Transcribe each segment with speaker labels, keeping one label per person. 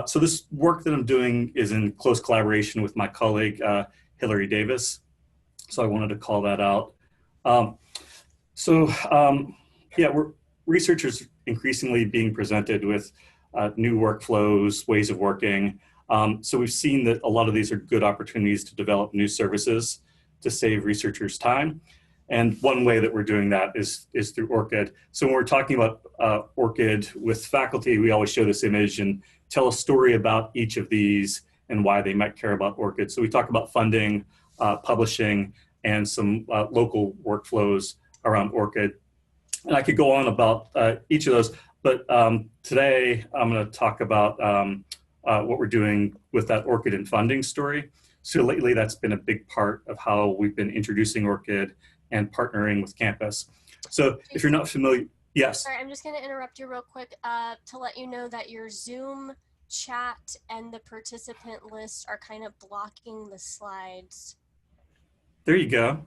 Speaker 1: So this work that I'm doing is in close collaboration with my colleague, Hillary Davis. So I wanted to call that out. Yeah, researchers increasingly being presented with new workflows, ways of working. So we've seen that a lot of these are good opportunities to develop new services to save researchers time. And one way that we're doing that is through ORCID. So when we're talking about ORCID with faculty, we always show this image and tell a story about each of these and why they might care about ORCID. So we talk about funding, publishing, and some local workflows around ORCID. And I could go on about each of those, but today I'm going to talk about what we're doing with that ORCID and funding story. So lately that's been a big part of how we've been introducing ORCID and partnering with campus. So if you're not familiar, yes?
Speaker 2: Sorry, I'm just going to interrupt you real quick to let you know that your Zoom chat and the participant list are kind of blocking the slides.
Speaker 1: There you go.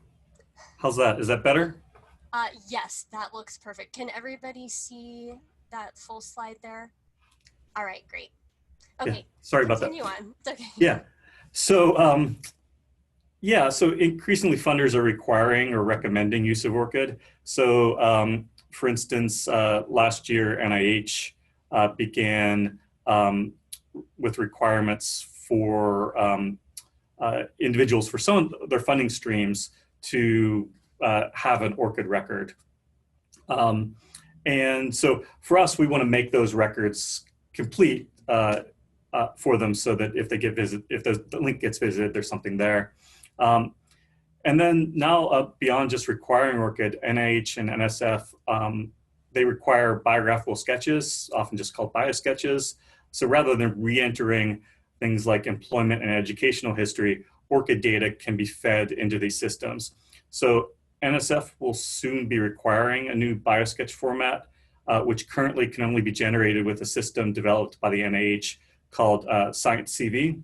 Speaker 1: How's that? Is that better?
Speaker 2: Yes, that looks perfect. Can everybody see that full slide there? All right, great. Okay,
Speaker 1: yeah, sorry about that.
Speaker 2: Continue on. It's okay.
Speaker 1: Yeah. So, so increasingly funders are requiring or recommending use of ORCID. So, for instance, last year NIH began with requirements for individuals for some of their funding streams to have an ORCID record. And so for us, we want to make those records complete for them so that if they get if the link gets visited, there's something there. And then now beyond just requiring ORCID, NIH and NSF, they require biographical sketches, often just called biosketches. So rather than re-entering things like employment and educational history, ORCID data can be fed into these systems. So NSF will soon be requiring a new biosketch format, which currently can only be generated with a system developed by the NIH called Science CV.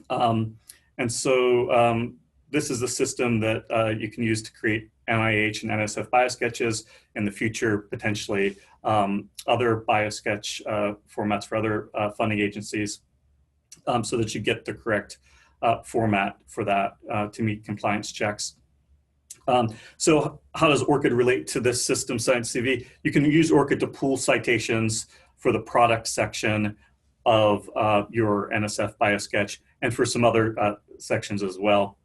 Speaker 1: And so this is the system that you can use to create NIH and NSF biosketches, in the future potentially other biosketch formats for other funding agencies, so that you get the correct format for that to meet compliance checks. So how does ORCID relate to this system, Science CV? You can use ORCID to pool citations for the product section of your NSF biosketch and for some other sections as well.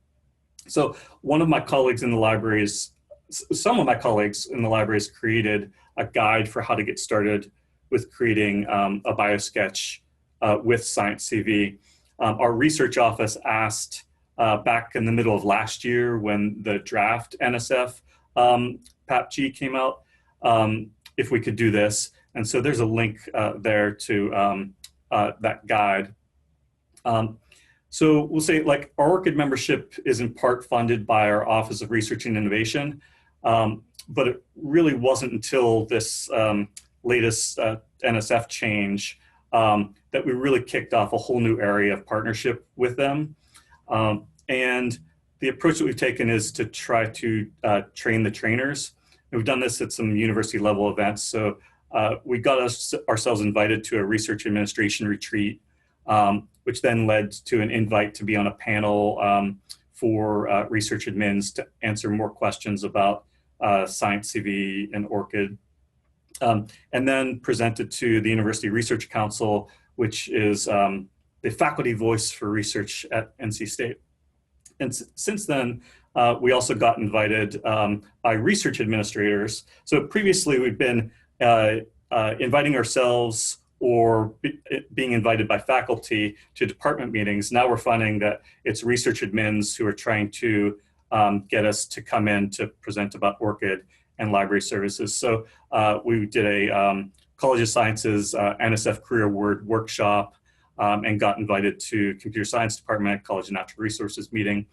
Speaker 1: So one of my colleagues in the libraries, some of my colleagues in the libraries created a guide for how to get started with creating a biosketch with Science CV. Our research office asked back in the middle of last year when the draft NSF PAPG came out, if we could do this. And so there's a link there to that guide. So we'll say, like, our ORCID membership is in part funded by our Office of Research and Innovation, but it really wasn't until this latest NSF change that we really kicked off a whole new area of partnership with them. And the approach that we've taken is to try to train the trainers. And we've done this at some university level events. So we got ourselves invited to a research administration retreat, which then led to an invite to be on a panel for research admins to answer more questions about Science CV and ORCID. And then presented to the University Research Council, which is the faculty voice for research at NC State. And since then, we also got invited by research administrators. So previously we've been inviting ourselves or being invited by faculty to department meetings. Now we're finding that it's research admins who are trying to get us to come in to present about ORCID and library services. So we did a College of Sciences NSF Career Award workshop and got invited to Computer Science Department, College of Natural Resources meeting.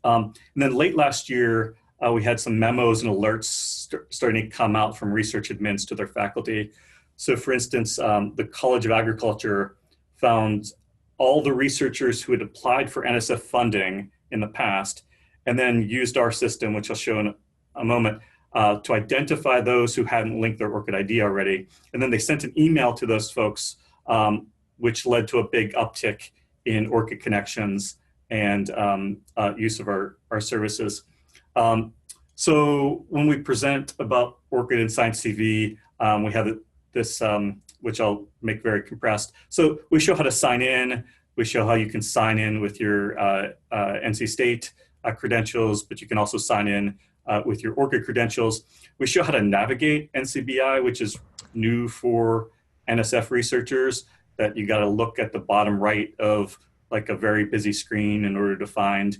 Speaker 1: And then late last year, we had some memos and alerts starting to come out from research admins to their faculty. So for instance, the College of Agriculture found all the researchers who had applied for NSF funding in the past and then used our system, which I'll show in a moment, to identify those who hadn't linked their ORCID ID already. And then they sent an email to those folks which led to a big uptick in ORCID connections and use of our services. So when we present about ORCID and Science TV, we have this, which I'll make very compressed. So we show how to sign in. We show how you can sign in with your NC State credentials, but you can also sign in with your ORCID credentials. We show how to navigate NCBI, which is new for NSF researchers, that you got to look at the bottom right of like a very busy screen in order to find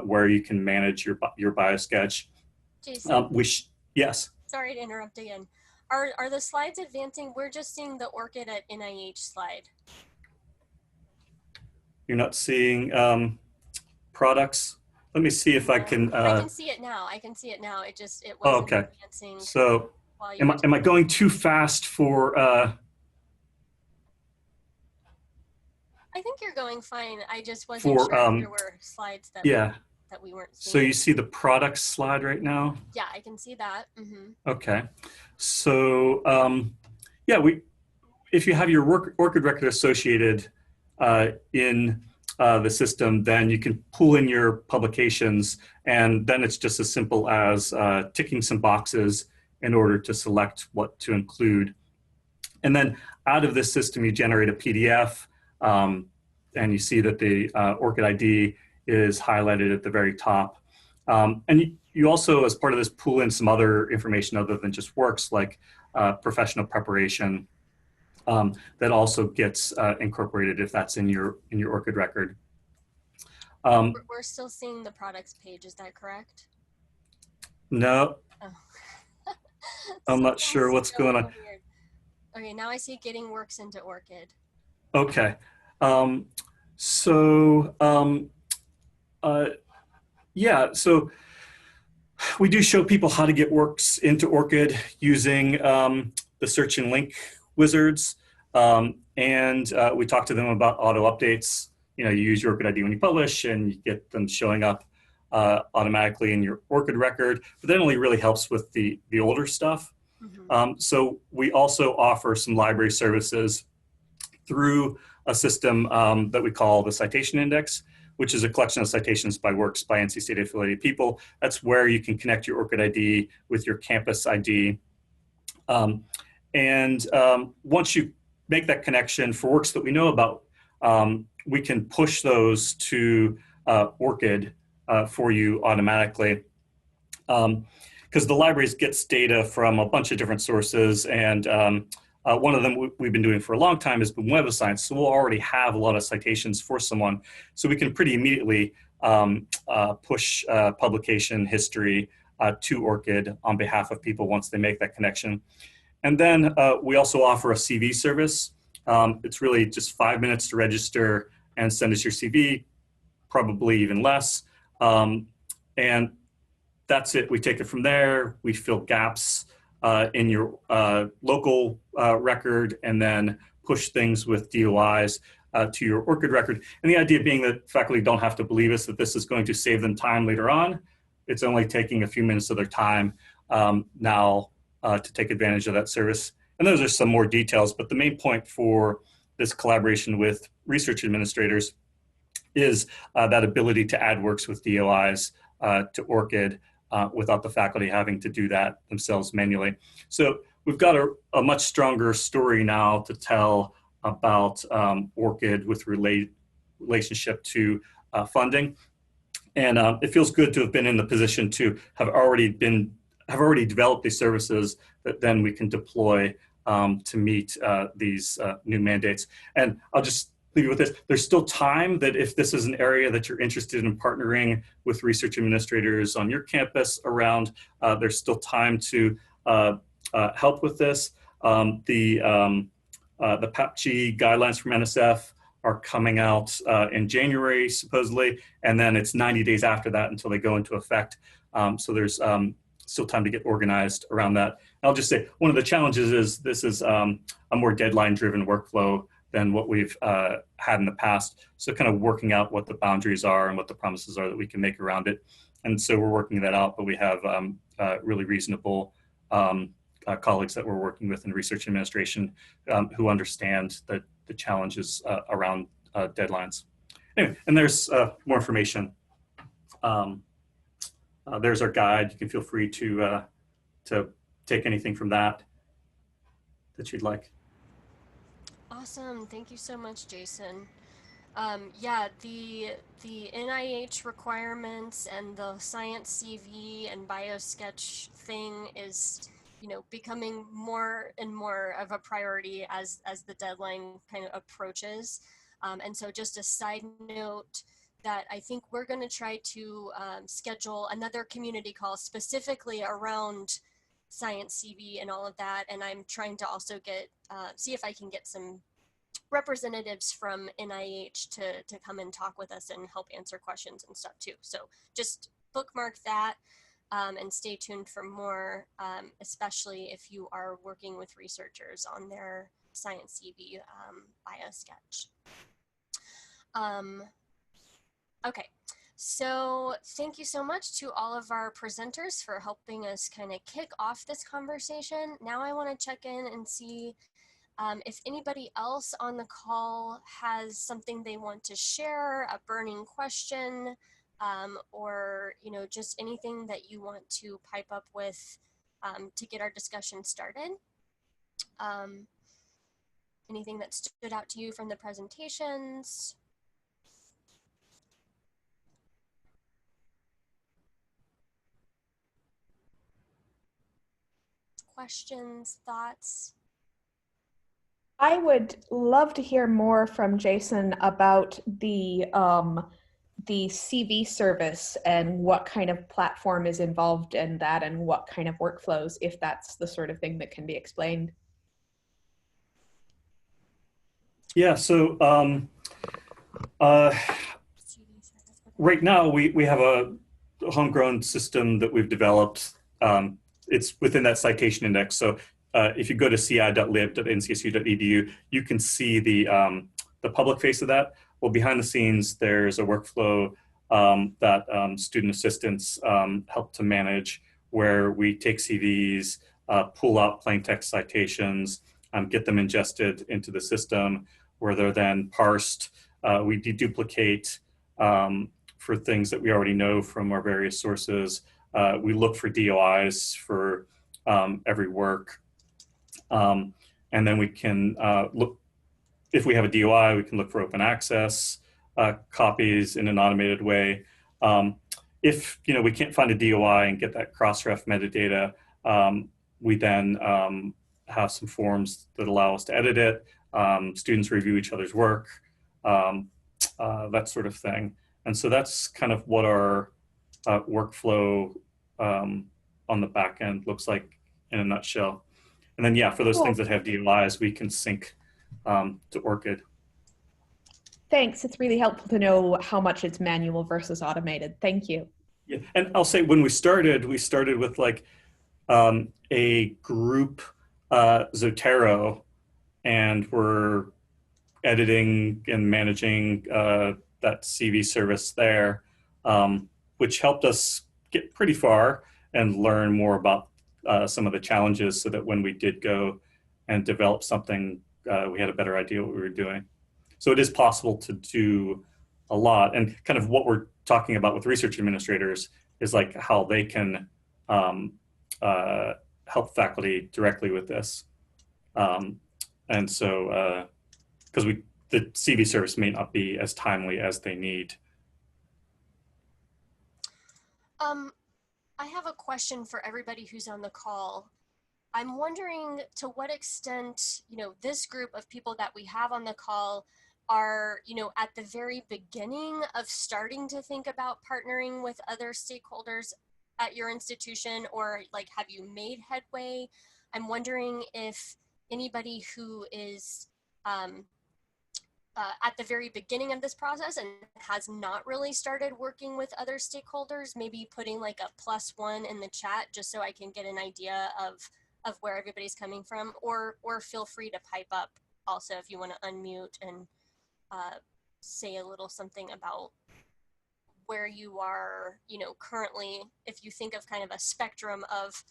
Speaker 1: where you can manage your biosketch.
Speaker 2: Jason,
Speaker 1: yes.
Speaker 2: sorry to interrupt again. Are the slides advancing? We're just seeing the ORCID at NIH slide.
Speaker 1: You're not seeing products? Let me see if I can.
Speaker 2: I can see it now. I can see it now. It wasn't advancing.
Speaker 1: So am I going too fast for?
Speaker 2: I think you're going fine. I just wasn't sure if there were slides that that we weren't seeing.
Speaker 1: So you see the products slide right now?
Speaker 2: Yeah, I can see that. Mm-hmm.
Speaker 1: Okay. So if you have your ORCID record associated in the system, then you can pull in your publications, and then it's just as simple as ticking some boxes in order to select what to include. And then out of this system, you generate a PDF, and you see that the ORCID ID is highlighted at the very top. And you also, as part of this, pull in some other information other than just works, like professional preparation, that also gets incorporated if that's in your ORCID record.
Speaker 2: We're still seeing the products page, is that correct?
Speaker 1: No. Oh. I'm not sure what's going on.
Speaker 2: Weird. Okay, now I see getting works into ORCID.
Speaker 1: Okay. So we do show people how to get works into ORCID using the search and link wizards. And we talk to them about auto updates. You use your ORCID ID when you publish, and you get them showing up automatically in your ORCID record. But that only really helps with the older stuff. Mm-hmm. So we also offer some library services through a system that we call the Citation Index, which is a collection of citations by works by NC State affiliated people. That's where you can connect your ORCID ID with your campus ID. Once you make that connection for works that we know about, we can push those to ORCID for you automatically. Because the libraries gets data from a bunch of different sources, and one of them we've been doing for a long time has been Web of Science. So we'll already have a lot of citations for someone. So we can pretty immediately push publication history to ORCID on behalf of people once they make that connection. And then we also offer a CV service. It's really just 5 minutes to register and send us your CV, probably even less. And that's it. We take it from there. We fill gaps in your local record, and then push things with DOIs to your ORCID record. And the idea being that faculty don't have to believe us that this is going to save them time later on. It's only taking a few minutes of their time now to take advantage of that service. And those are some more details, but the main point for this collaboration with research administrators is that ability to add works with DOIs to ORCID without the faculty having to do that themselves manually. So we've got a much stronger story now to tell about ORCID with relationship to funding. And it feels good to have been in the position to have already developed these services that then we can deploy to meet these new mandates. And I'll just leave you with this. There's still time that if this is an area that you're interested in partnering with research administrators on your campus around, there's still time to help with this. The PAPG guidelines from NSF are coming out in January, supposedly, and then it's 90 days after that until they go into effect. So there's still time to get organized around that. I'll just say one of the challenges is this is a more deadline-driven workflow than what we've had in the past. So kind of working out what the boundaries are and what the promises are that we can make around it. And so we're working that out, but we have really reasonable colleagues that we're working with in research administration who understand that the challenges around deadlines. Anyway, and there's more information. There's our guide. You can feel free to take anything from that you'd like.
Speaker 2: Awesome. Thank you so much, Jason. Yeah, the NIH requirements and the science CV and biosketch thing is, becoming more and more of a priority as the deadline kind of approaches. And so just a side note that I think we're going to try to schedule another community call specifically around science CV and all of that. And I'm trying to also get, see if I can get some representatives from NIH to come and talk with us and help answer questions and stuff too. So just bookmark that and stay tuned for more, especially if you are working with researchers on their science CV biosketch. Okay, so thank you so much to all of our presenters for helping us kind of kick off this conversation. Now I want to check in and see if anybody else on the call has something they want to share, a burning question, or just anything that you want to pipe up with to get our discussion started. Anything that stood out to you from the presentations? Questions, thoughts?
Speaker 3: I would love to hear more from Jason about the CV service and what kind of platform is involved in that and what kind of workflows, if that's the sort of thing that can be explained.
Speaker 1: Yeah, so right now we have a homegrown system that we've developed. It's within that citation index. So if you go to ci.lib.ncsu.edu, you can see the public face of that. Well, behind the scenes, there's a workflow that student assistants help to manage, where we take CVs, pull out plain text citations, get them ingested into the system, where they're then parsed. We deduplicate for things that we already know from our various sources. We look for DOIs for every work. And then we can look, if we have a DOI, we can look for open access copies in an automated way. If we can't find a DOI and get that cross-ref metadata, we then have some forms that allow us to edit it. Students review each other's work, that sort of thing. And so that's kind of what our workflow on the back end looks like in a nutshell. And then, yeah, for those things that have DOIs, we can sync to ORCID.
Speaker 3: Thanks. It's really helpful to know how much it's manual versus automated. Thank you.
Speaker 1: Yeah, and I'll say when we started with like a group Zotero, and we're editing and managing that CV service there, which helped us get pretty far and learn more about some of the challenges, so that when we did go and develop something, we had a better idea what we were doing. So it is possible to do a lot. And kind of what we're talking about with research administrators is like how they can help faculty directly with this. And so, because the CV service may not be as timely as they need.
Speaker 2: I have a question for everybody who's on the call. I'm wondering to what extent, this group of people that we have on the call are, at the very beginning of starting to think about partnering with other stakeholders at your institution, or like, have you made headway? I'm wondering if anybody who is at the very beginning of this process and has not really started working with other stakeholders, maybe putting like a +1 in the chat just so I can get an idea of where everybody's coming from, or feel free to pipe up also if you want to unmute and say a little something about where you are, currently, if you think of kind of a spectrum of,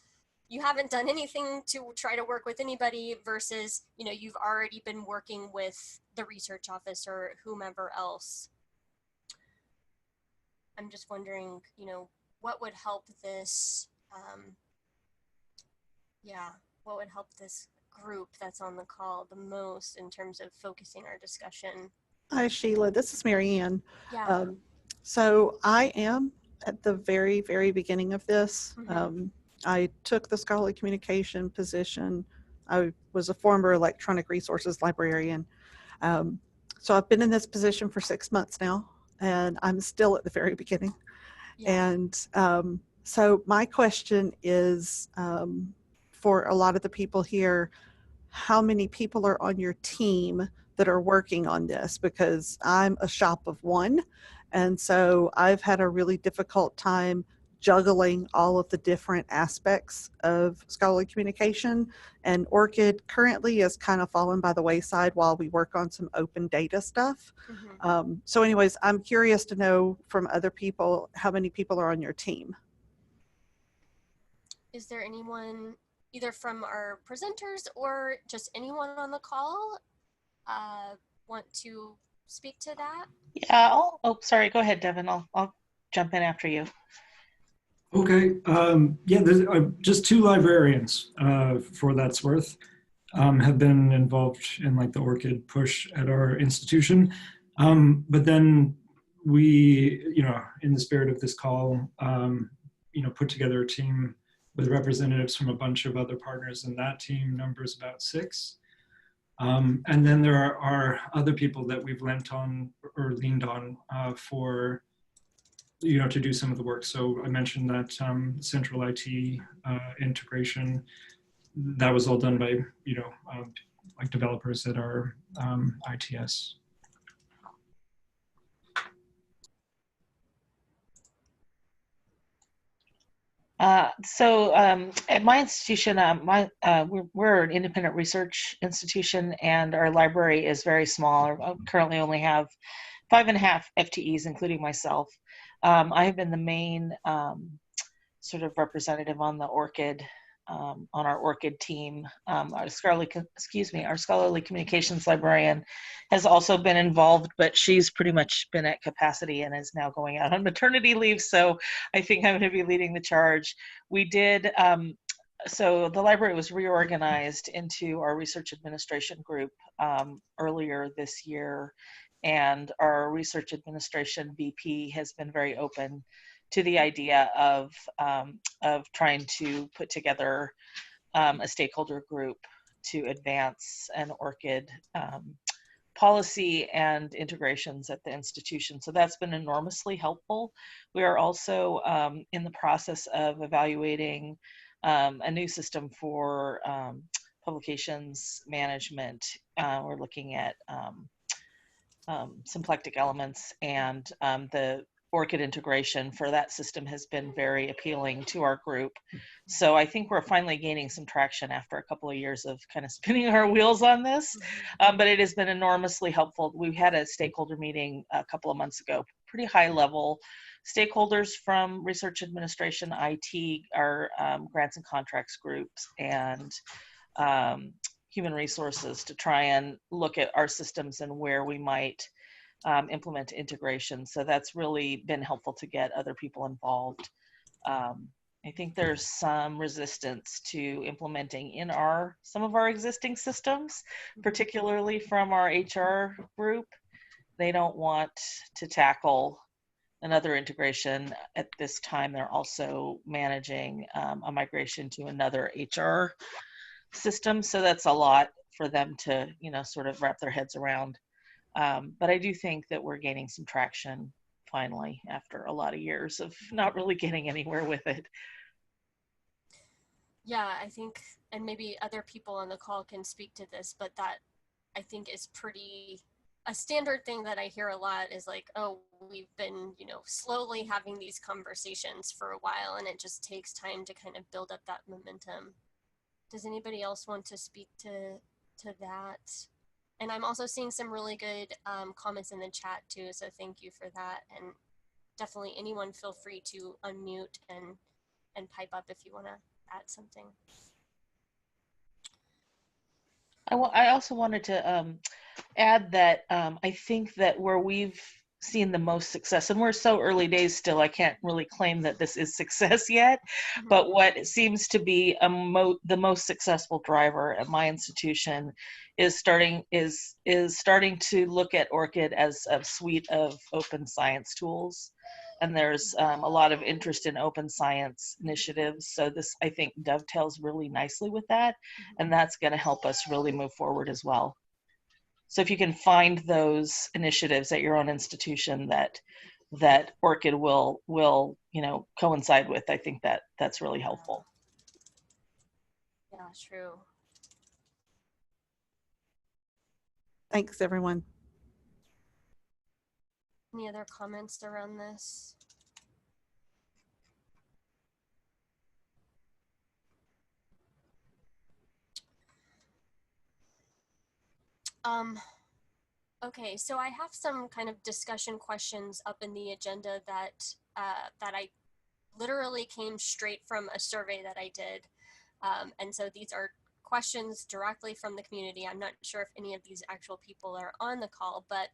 Speaker 2: you haven't done anything to try to work with anybody versus, you know, you've already been working with the research office or whomever else. I'm just wondering, you know, what would help this, yeah, what would help this group that's on the call the most in terms of focusing our discussion?
Speaker 4: Hi, Sheila. This is Mary Ann.
Speaker 2: Yeah.
Speaker 4: So I am at the very, very beginning of this. I took the scholarly communication position. I was a former electronic resources librarian. So I've been in this position for 6 months now, and I'm still at the very beginning.
Speaker 2: Yeah.
Speaker 4: And so my question is, for a lot of the people here, how many people are on your team that are working on this? Because I'm a shop of one. And so I've had a really difficult time juggling all of the different aspects of scholarly communication. And ORCID currently is kind of fallen by the wayside while we work on some open data stuff. So anyways, I'm curious to know from other people, how many people are on your team?
Speaker 2: Is there anyone either from our presenters or just anyone on the call want to speak to that?
Speaker 5: Yeah. Oh, sorry. Go ahead, Devin. I'll jump in after you.
Speaker 6: Okay. Yeah, there's just 2 librarians, for that's worth, have been involved in like the ORCID push at our institution. But then we, you know, in the spirit of this call, you know, put together a team with representatives from a bunch of other partners, and that team numbers about 6. And then there are other people that we've lent on or leaned on for, you know, to do some of the work. So I mentioned that central IT integration, that was all done by, you know, like developers at our ITS.
Speaker 5: So at my institution, we're an independent research institution, and our library is very small. I currently only have 5.5 FTEs, including myself. I have been the main sort of representative on the ORCID, on our ORCID team. Our scholarly communications librarian has also been involved, but she's pretty much been at capacity and is now going out on maternity leave. So I think I'm going to be leading the charge. We did, so the library was reorganized into our research administration group earlier this year. And our research administration VP has been very open to the idea of trying to put together a stakeholder group to advance an ORCID policy and integrations at the institution. So that's been enormously helpful. We are also in the process of evaluating a new system for publications management. We're looking at symplectic elements, and the ORCID integration for that system has been very appealing to our group. So I think we're finally gaining some traction after a couple of years of kind of spinning our wheels on this, but it has been enormously helpful. We had a stakeholder meeting a couple of months ago, pretty high level stakeholders from research administration, IT, our grants and contracts groups, and human resources to try and look at our systems and where we might implement integration. So that's really been helpful to get other people involved. I think there's some resistance to implementing in some of our existing systems, particularly from our HR group. They don't want to tackle another integration at this time. They're also managing a migration to another HR system. So that's a lot for them to, you know, sort of wrap their heads around. But I do think that we're gaining some traction finally after a lot of years of not really getting anywhere with it.
Speaker 2: Yeah, I think, and maybe other people on the call can speak to this, but that I think is pretty, a standard thing that I hear a lot is like, oh, we've been, you know, slowly having these conversations for a while, and it just takes time to kind of build up that momentum. Does anybody else want to speak to that? And I'm also seeing some really good comments in the chat too, so thank you for that. And definitely anyone feel free to unmute and pipe up if you want to add something.
Speaker 5: I also wanted to add that I think that where we've seen the most success, and we're so early days still, I can't really claim that this is success yet, but what seems to be the most successful driver at my institution is starting to look at ORCID as a suite of open science tools. And there's a lot of interest in open science initiatives. So this, I think, dovetails really nicely with that. And that's going to help us really move forward as well. So if you can find those initiatives at your own institution that ORCID will coincide with, I think that's really helpful.
Speaker 2: Yeah, true.
Speaker 4: Thanks, everyone.
Speaker 2: Any other comments around this? Okay, so I have some kind of discussion questions up in the agenda that I literally came straight from a survey that I did. And so these are questions directly from the community. I'm not sure if any of these actual people are on the call, but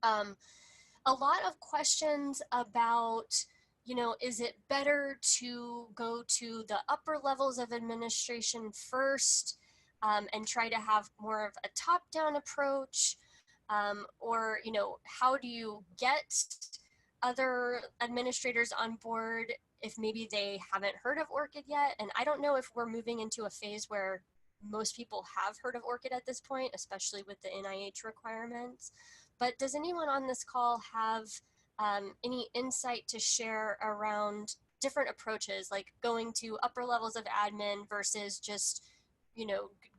Speaker 2: a lot of questions about, is it better to go to the upper levels of administration first and try to have more of a top-down approach? Or, how do you get other administrators on board if maybe they haven't heard of ORCID yet? And I don't know if we're moving into a phase where most people have heard of ORCID at this point, especially with the NIH requirements. But does anyone on this call have any insight to share around different approaches, like going to upper levels of admin versus just,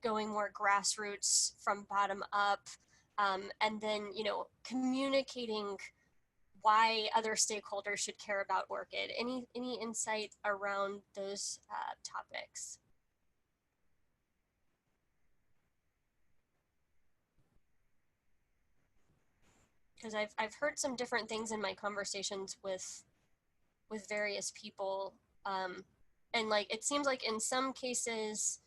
Speaker 2: going more grassroots from bottom up? And then, communicating why other stakeholders should care about ORCID. Any insight around those topics? Because I've heard some different things in my conversations with various people, and like it seems like in some cases,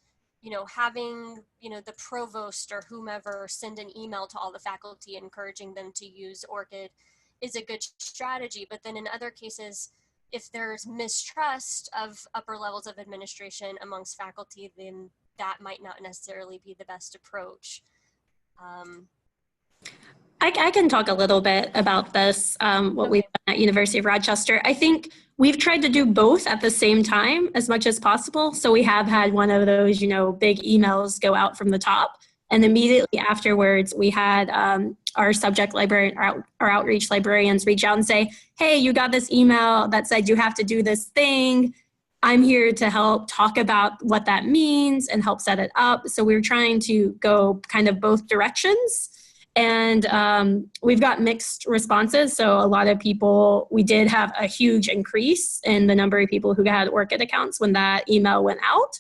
Speaker 2: having, the provost or whomever send an email to all the faculty encouraging them to use ORCID is a good strategy. But then in other cases, if there's mistrust of upper levels of administration amongst faculty, then that might not necessarily be the best approach.
Speaker 7: I can talk a little bit about this, what we've done at University of Rochester. I think we've tried to do both at the same time as much as possible. So we have had one of those, big emails go out from the top. And immediately afterwards, we had our subject librarian, our outreach librarians reach out and say, hey, you got this email that said you have to do this thing. I'm here to help talk about what that means and help set it up. So we're trying to go kind of both directions. And we've got mixed responses. So a lot of people, we did have a huge increase in the number of people who had ORCID accounts when that email went out.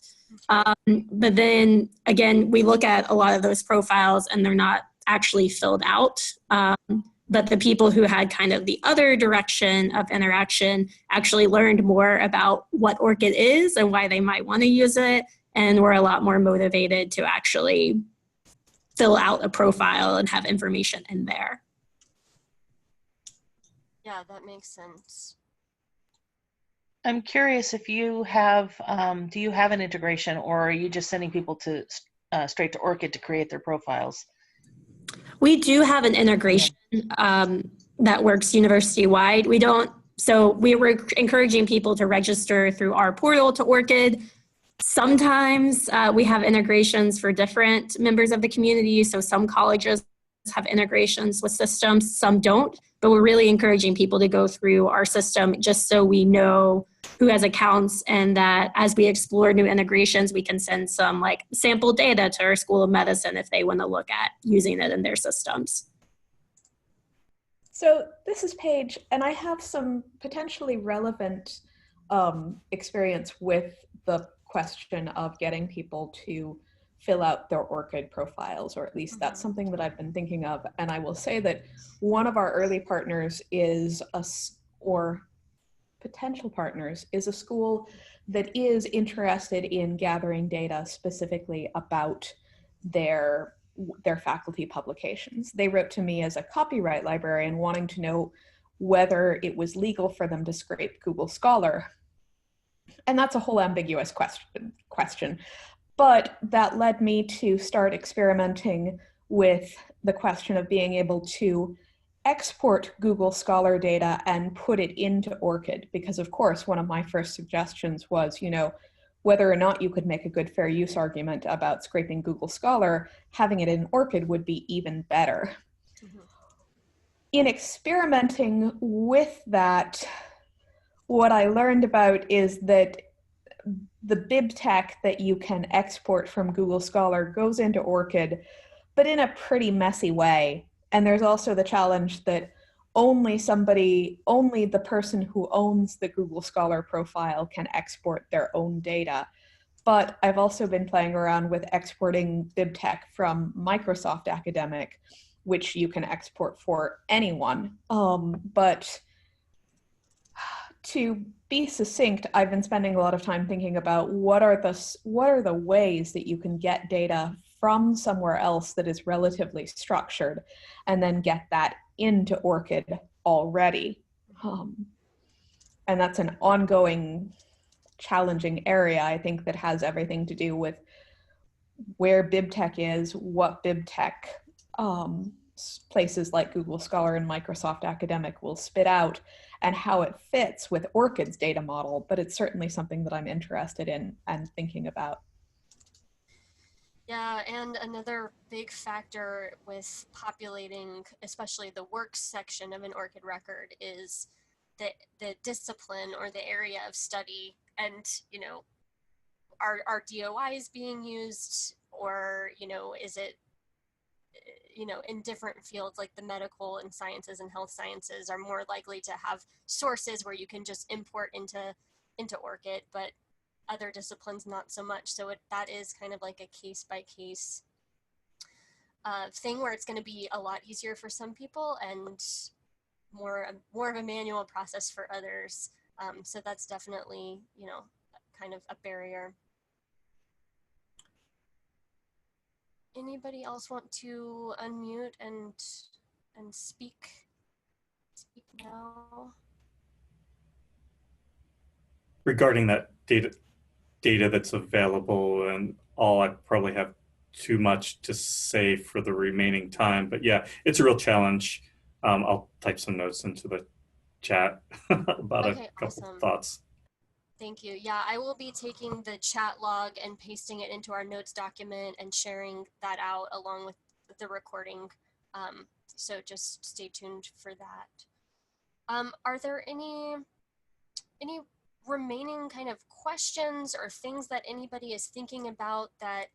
Speaker 7: But then again, we look at a lot of those profiles and they're not actually filled out. But the people who had kind of the other direction of interaction actually learned more about what ORCID is and why they might want to use it. And were a lot more motivated to actually fill out a profile and have information in there.
Speaker 2: Yeah, that makes sense.
Speaker 5: I'm curious if you have, do you have an integration, or are you just sending people to straight to ORCID to create their profiles?
Speaker 7: We do have an integration that works university-wide. So we were encouraging people to register through our portal to ORCID. Sometimes we have integrations for different members of the community. So some colleges have integrations with systems, some don't, but we're really encouraging people to go through our system just so we know who has accounts, and that as we explore new integrations, we can send some like sample data to our School of Medicine if they want to look at using it in their systems.
Speaker 3: So this is Paige, and I have some potentially relevant experience with the question of getting people to fill out their ORCID profiles, or at least that's something that I've been thinking of. And I will say that one of our early partners is potential partners is a school that is interested in gathering data specifically about their faculty publications. They wrote to me as a copyright librarian wanting to know whether it was legal for them to scrape Google Scholar. And that's a whole ambiguous question. But that led me to start experimenting with the question of being able to export Google Scholar data and put it into ORCID, because of course, one of my first suggestions was, whether or not you could make a good fair use argument about scraping Google Scholar, having it in ORCID would be even better. Mm-hmm. In experimenting with that, what I learned about is that the BibTeX that you can export from Google Scholar goes into ORCID, but in a pretty messy way. And there's also the challenge that only the person who owns the Google Scholar profile can export their own data. But I've also been playing around with exporting BibTeX from Microsoft Academic, which you can export for anyone. But to be succinct, I've been spending a lot of time thinking about what are the ways that you can get data from somewhere else that is relatively structured and then get that into ORCID already. And that's an ongoing challenging area, I think, that has everything to do with where BibTeX is, what BibTeX places like Google Scholar and Microsoft Academic will spit out, and how it fits with ORCID's data model. But it's certainly something that I'm interested in and thinking about.
Speaker 2: Yeah, and another big factor with populating, especially the works section of an ORCID record, is the discipline or the area of study. And, are DOIs being used, or, is it, in different fields like the medical and sciences and health sciences are more likely to have sources where you can just import into ORCID, but other disciplines not so much. So that is kind of like a case by case thing where it's going to be a lot easier for some people and more of a manual process for others. So that's definitely, kind of a barrier. Anybody else want to unmute and speak now?
Speaker 1: Regarding that data that's available and all, I probably have too much to say for the remaining time, but yeah, it's a real challenge. I'll type some notes into the chat about a couple
Speaker 2: awesome.
Speaker 1: thoughts.
Speaker 2: Thank you. Yeah, I will be taking the chat log and pasting it into our notes document and sharing that out along with the recording. So just stay tuned for that. Are there any remaining kind of questions or things that anybody is thinking about that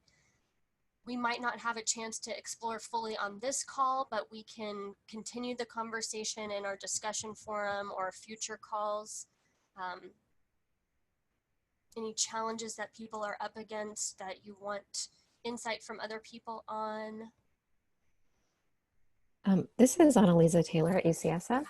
Speaker 2: we might not have a chance to explore fully on this call, but we can continue the conversation in our discussion forum or future calls? Any challenges that people are up against that you want insight from other people on?
Speaker 8: This is Annalisa Taylor at UCSF.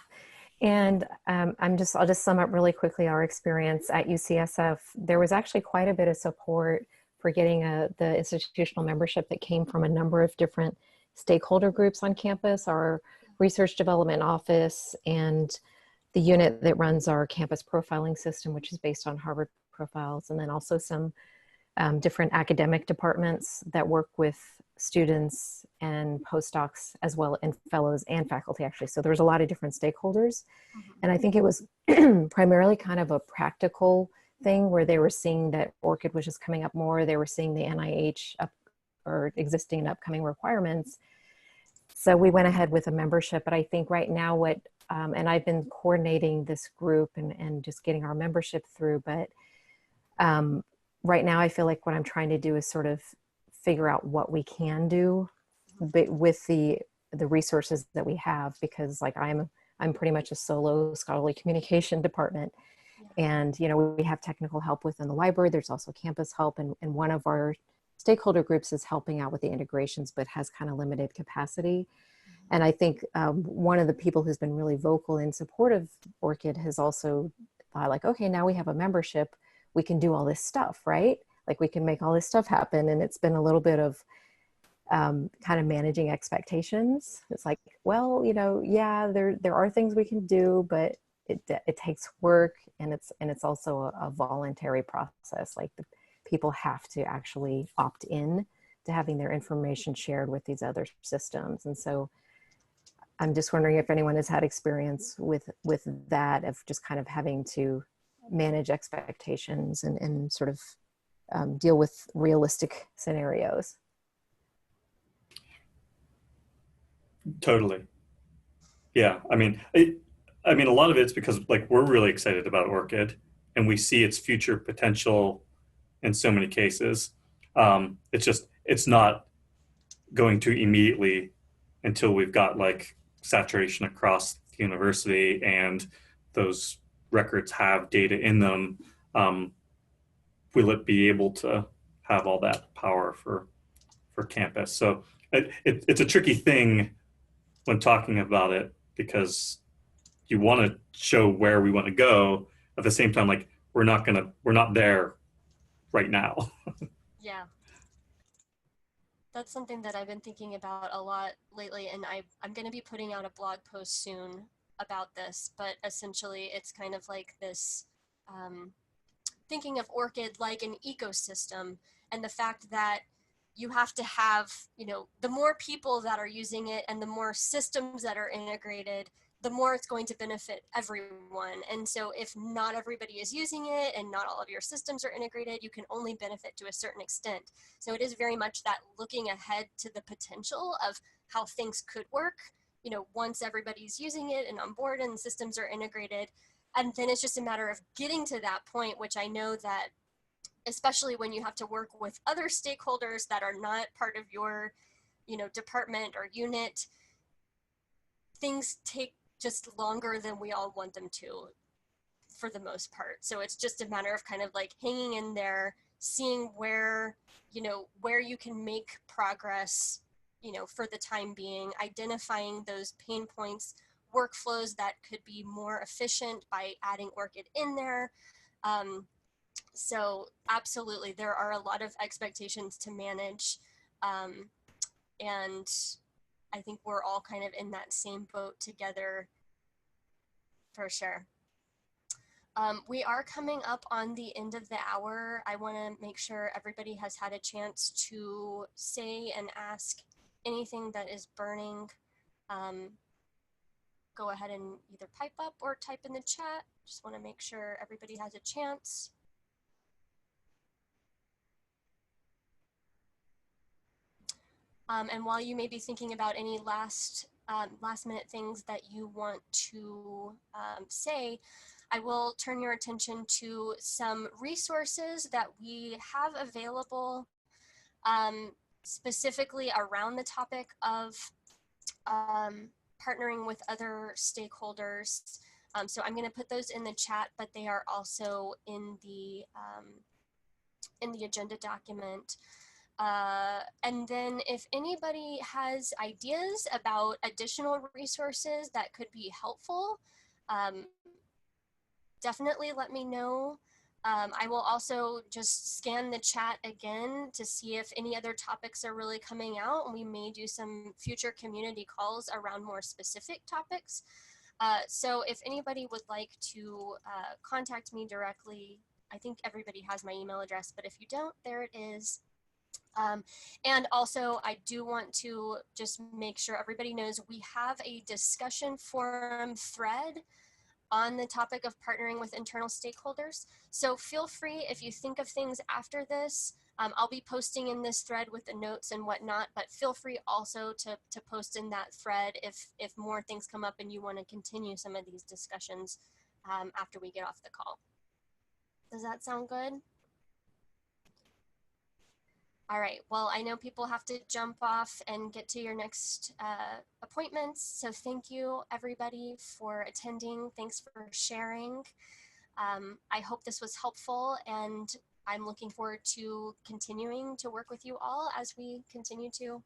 Speaker 8: And I'll just sum up really quickly our experience at UCSF. There was actually quite a bit of support for getting the institutional membership that came from a number of different stakeholder groups on campus, our research development office, and the unit that runs our campus profiling system, which is based on Harvard profiles, and then also some different academic departments that work with students and postdocs as well, and fellows and faculty actually. So there's a lot of different stakeholders. And I think it was primarily kind of a practical thing where they were seeing that ORCID was just coming up more. They were seeing the NIH or existing and upcoming requirements. So we went ahead with a membership. But I think right now and I've been coordinating this group and just getting our membership through, but right now I feel like what I'm trying to do is sort of figure out what we can do with the resources that we have, because like I'm pretty much a solo scholarly communication department. And, we have technical help within the library. There's also campus help. And one of our stakeholder groups is helping out with the integrations, but has kind of limited capacity. And I think one of the people who's been really vocal in support of ORCID has also thought like, okay, now we have a membership, we can do all this stuff, right? Like we can make all this stuff happen. And it's been a little bit of kind of managing expectations. It's like, well, you know, yeah, there are things we can do, but it takes work, and it's also a voluntary process. Like the people have to actually opt in to having their information shared with these other systems. And so I'm just wondering if anyone has had experience with that, of just kind of having to manage expectations and sort of deal with realistic scenarios.
Speaker 1: Totally. Yeah. I mean, a lot of it's because like we're really excited about ORCID and we see its future potential in so many cases. It's not going to immediately until we've got like saturation across the university and those records have data in them. Will it be able to have all that power for campus? So it's a tricky thing when talking about it, because you want to show where we want to go at the same time. Like we're not there right now.
Speaker 2: Yeah. That's something that I've been thinking about a lot lately, and I'm going to be putting out a blog post soon about this, but essentially it's kind of like this thinking of ORCID like an ecosystem, and the fact that you have to have, you know, the more people that are using it and the more systems that are integrated, the more it's going to benefit everyone. And so if not everybody is using it and not all of your systems are integrated, you can only benefit to a certain extent. So it is very much that looking ahead to the potential of how things could work, you know, once everybody's using it and on board and systems are integrated. And then it's just a matter of getting to that point, which I know that especially when you have to work with other stakeholders that are not part of your, you know, department or unit, things take just longer than we all want them to, for the most part. So it's just a matter of kind of like hanging in there, seeing where, you know, where you can make progress, you know, for the time being, identifying those pain points, workflows that could be more efficient by adding ORCID in there. So absolutely, there are a lot of expectations to manage. And I think we're all kind of in that same boat together, for sure. We are coming up on the end of the hour. I want to make sure everybody has had a chance to say and ask anything that is burning. Go ahead and either pipe up or type in the chat. Just want to make sure everybody has a chance. And while you may be thinking about any last minute things that you want to say, I will turn your attention to some resources that we have available specifically around the topic of partnering with other stakeholders. So I'm going to put those in the chat, but they are also in the agenda document. And then if anybody has ideas about additional resources that could be helpful, definitely let me know. I will also just scan the chat again to see if any other topics are really coming out, and we may do some future community calls around more specific topics. So if anybody would like to contact me directly, I think everybody has my email address, but if you don't, there it is. And also, I do want to just make sure everybody knows we have a discussion forum thread on the topic of partnering with internal stakeholders. So feel free, if you think of things after this, I'll be posting in this thread with the notes and whatnot, but feel free also to post in that thread if more things come up and you want to continue some of these discussions after we get off the call. Does that sound good? All right, well, I know people have to jump off and get to your next appointments. So thank you everybody for attending. Thanks for sharing. I hope this was helpful, and I'm looking forward to continuing to work with you all as we continue to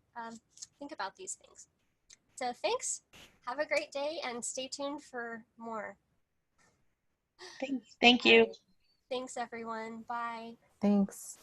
Speaker 2: think about these things. So thanks, have a great day, and stay tuned for more.
Speaker 5: Thank you.
Speaker 2: Thanks, everyone. Bye.
Speaker 8: Thanks.